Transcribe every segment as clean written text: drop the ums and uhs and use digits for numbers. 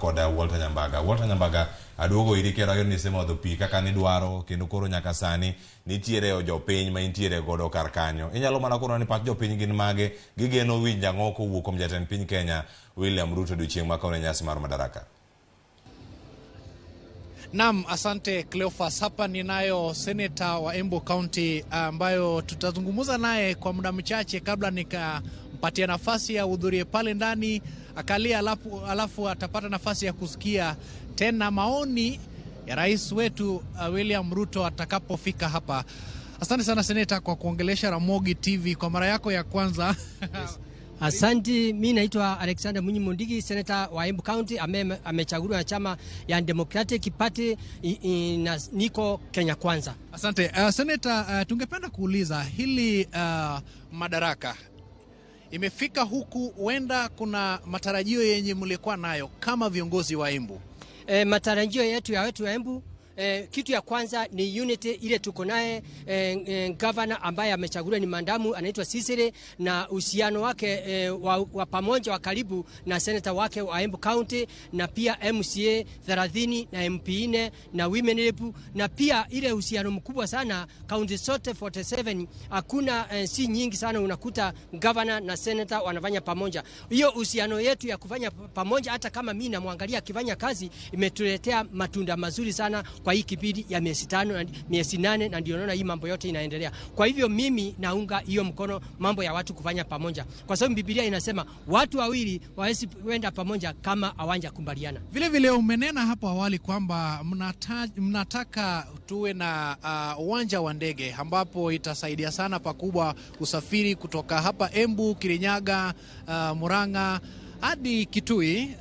koda Walter Nyambaga aduogo iri kero ni semo do pi kaka ni dwaro kendo koro nyaka sani nitiere jopiny ma intiere godo kar kanyo. Inyalo mana koro ni pach jopiny gin mage gigeno winja ng'oko wuok kuom jatend piny Kenya William Ruto odiochieng' ma kawne nyasi mar Madaraka. Naam, asante Cleophas. Hapa ninayo seneta wa Embu County ambayo tutazungumza naye kwa muda mchache kabla nikampatia nafasi ya hudhurie pale ndani akalia, alafu atapata nafasi ya kusikia tena maoni ya rais wetu William Ruto atakapofika hapa. Asante sana seneta kwa kuongelesha Ramogi TV kwa mara yako ya kwanza. Yes. Asante, mimi naitwa Alexander Munyi Mundigi, seneta wa Embu County, amechaguliwa na chama ya Democratic Party na niko Kenya Kwanza. Asante. Seneta, tungependa kuuliza hili Madaraka imefika huku, huenda kuna matarajio yenye mlikuwa nayo kama viongozi wa Embu? Matarajio yetu ya wetu wa Embu, kitu ya kwanza ni unity ile tuko naye. Governor ambaye amechaguliwa ni Mandamu, anaitwa Sisire, na uhusiano wake wa pamoja wa karibu na senator wake wa Embu County, na pia MCA 30 na MP 4 na women rep, na pia ile uhusiano mkubwa sana county zote 47. Hakuna si nyingi sana unakuta governor na senator wanafanya pamoja. Hiyo uhusiano yetu ya kufanya pamoja, hata kama mimi namwangalia akifanya kazi, imetuletea matunda mazuri sana kwa hii kipindi ya miezi 5 na miezi 8, na ndio naona hii mambo yote inaendelea. Kwa hivyo mimi naunga hiyo mkono mambo ya watu kufanya pamoja, kwa sababu Biblia inasema watu wawili hawawezi kwenda pamoja kama hawanja kubaliana. Vile vile umenena hapo awali kwamba mnataka tuwe na uwanja wa ndege ambapo itasaidia sana pakubwa usafiri kutoka hapa Embu, Kirinyaga, Murang'a hadi Kitui.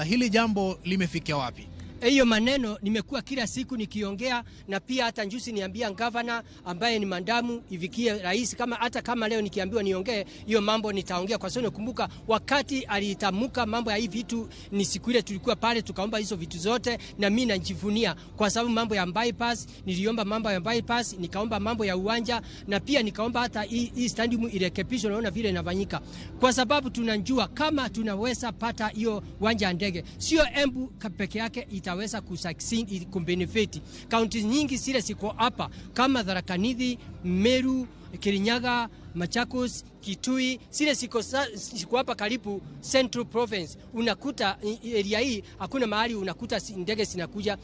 Hili jambo limefikia wapi? Hiyo maneno nimekuwa kila siku nikiongea, na pia hata njusi niambia governor ambaye ni Mandamu ivikie rais, hata kama leo nikiambiwa niongee hiyo mambo nitaongea, kwa sababu nakumbuka wakati alitamuka mambo ya hii vitu, ni siku ile tulikuwa pale tukaomba hizo vitu zote, na mimi najivunia kwa sababu mambo ya bypass niliomba, mambo ya bypass nikaomba, mambo ya uwanja, na pia nikaomba hata hii stadium irekebishwe. Naona vile inafanyika, kwa sababu tunajua kama tunaweza pata hiyo uwanja ndege, sio Embu peke yake itaweza kusucceed kumbenefit. Counties nyingi zile siko hapa kama Tharaka Nithi, Meru, Kirinyaga, Machakos, Kitui, zile siko hapa karibu Central Province. Unakuta area hii hakuna mahali unakuta ndege zinakuja.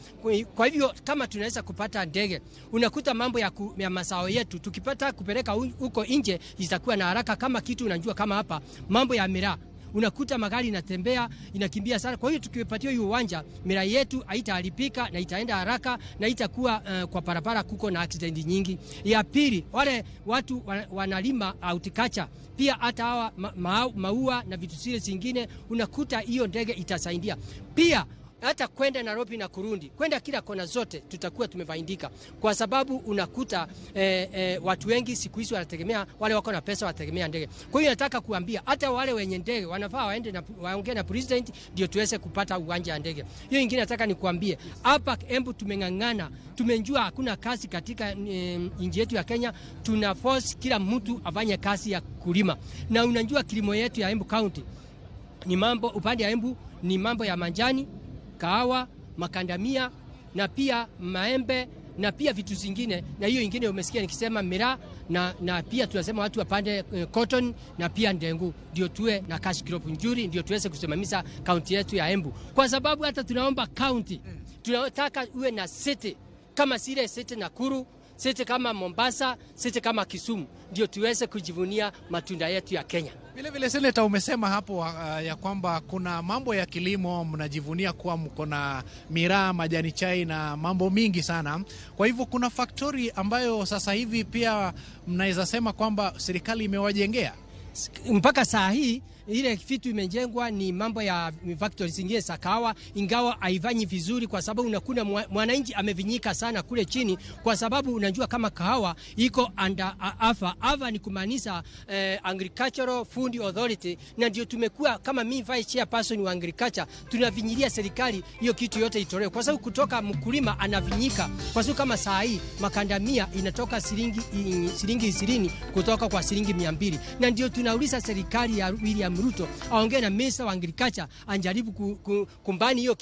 Kwa hivyo kama tunaweza kupata ndege, unakuta mambo ya masao yetu tukipata kupeleka huko nje itakuwa na haraka. Kama kitu unajua kama hapa mambo ya miraa, unakuta magari inatembea inakimbia sana. Kwa hiyo tukipatia hiyo uwanja, miraa yetu haitaharibika na itaenda haraka, na itakuwa kwa barabara kuko na accident nyingi. Ya pili, wale watu wanalima horticulture pia, hata hawa maua na vitu zile zingine, unakuta hiyo ndege itasaidia pia. Hata kwenda Nairobi na Kurundi, kwenda kila kona zote tutakuwa tumefaidika, kwa sababu unakuta watu wengi siku hizi wanategemea, wale wako na pesa wanategemea ndege. Kwa hiyo nataka kuambia hata wale wenye ndege wanafaa waende na waongee na president ndio tuweze kupata uwanja wa ndege. Hiyo nyingine nataka nikuambie, hapa Embu tumengangana, tumejua hakuna kazi katika nchi yetu ya Kenya, tuna force kila mtu afanye kazi ya kulima. Na unajua kilimo yetu ya Embu County ni mambo, upande ya Embu ni mambo ya manjani, kahawa, makandamia, na pia maembe, na pia vitu zingine. Na hiyo ingine umesikia nikisema miraa, na pia tunasema watu wapande cotton na pia ndengu, ndio tuwe na cash crop nzuri, ndio tuweze kusimamisha county yetu ya Embu. Kwa sababu hata tunaomba county, tunataka uwe na city kama sile city Nakuru, city kama Mombasa, city kama Kisumu, ndio tuweze kujivunia matunda yetu ya Kenya. Vile vile seneta, umesema hapo ya kwamba kuna mambo ya kilimo, mnajivunia kuwa mko na miraa, majani chai na mambo mingi sana. Kwa hivyo kuna factory ambayo sasa hivi pia mnaweza sema kwamba serikali imewajengea. Mpaka saa hii ile vitu imejengwa ni mambo ya factory zingine za kahawa, ingawa haifanyi vizuri, kwa sababu unakuna mwananchi amevinyika sana kule chini, kwa sababu unajua kama kahawa iko under AFA ni kumaanisha Agricultural Food Authority, na ndio tumekuwa kama mimi vice chairperson wa agriculture tunavinyilia serikali hiyo kitu yote itolewe, kwa sababu kutoka mkulima anavinyika. Kwa sababu kama saa hii makandamia inatoka shilingi 20 kutoka kwa shilingi 200, na ndio tunauliza serikali ya William Ruto aongee na minister wa agriculture anjaribu kumbani hiyo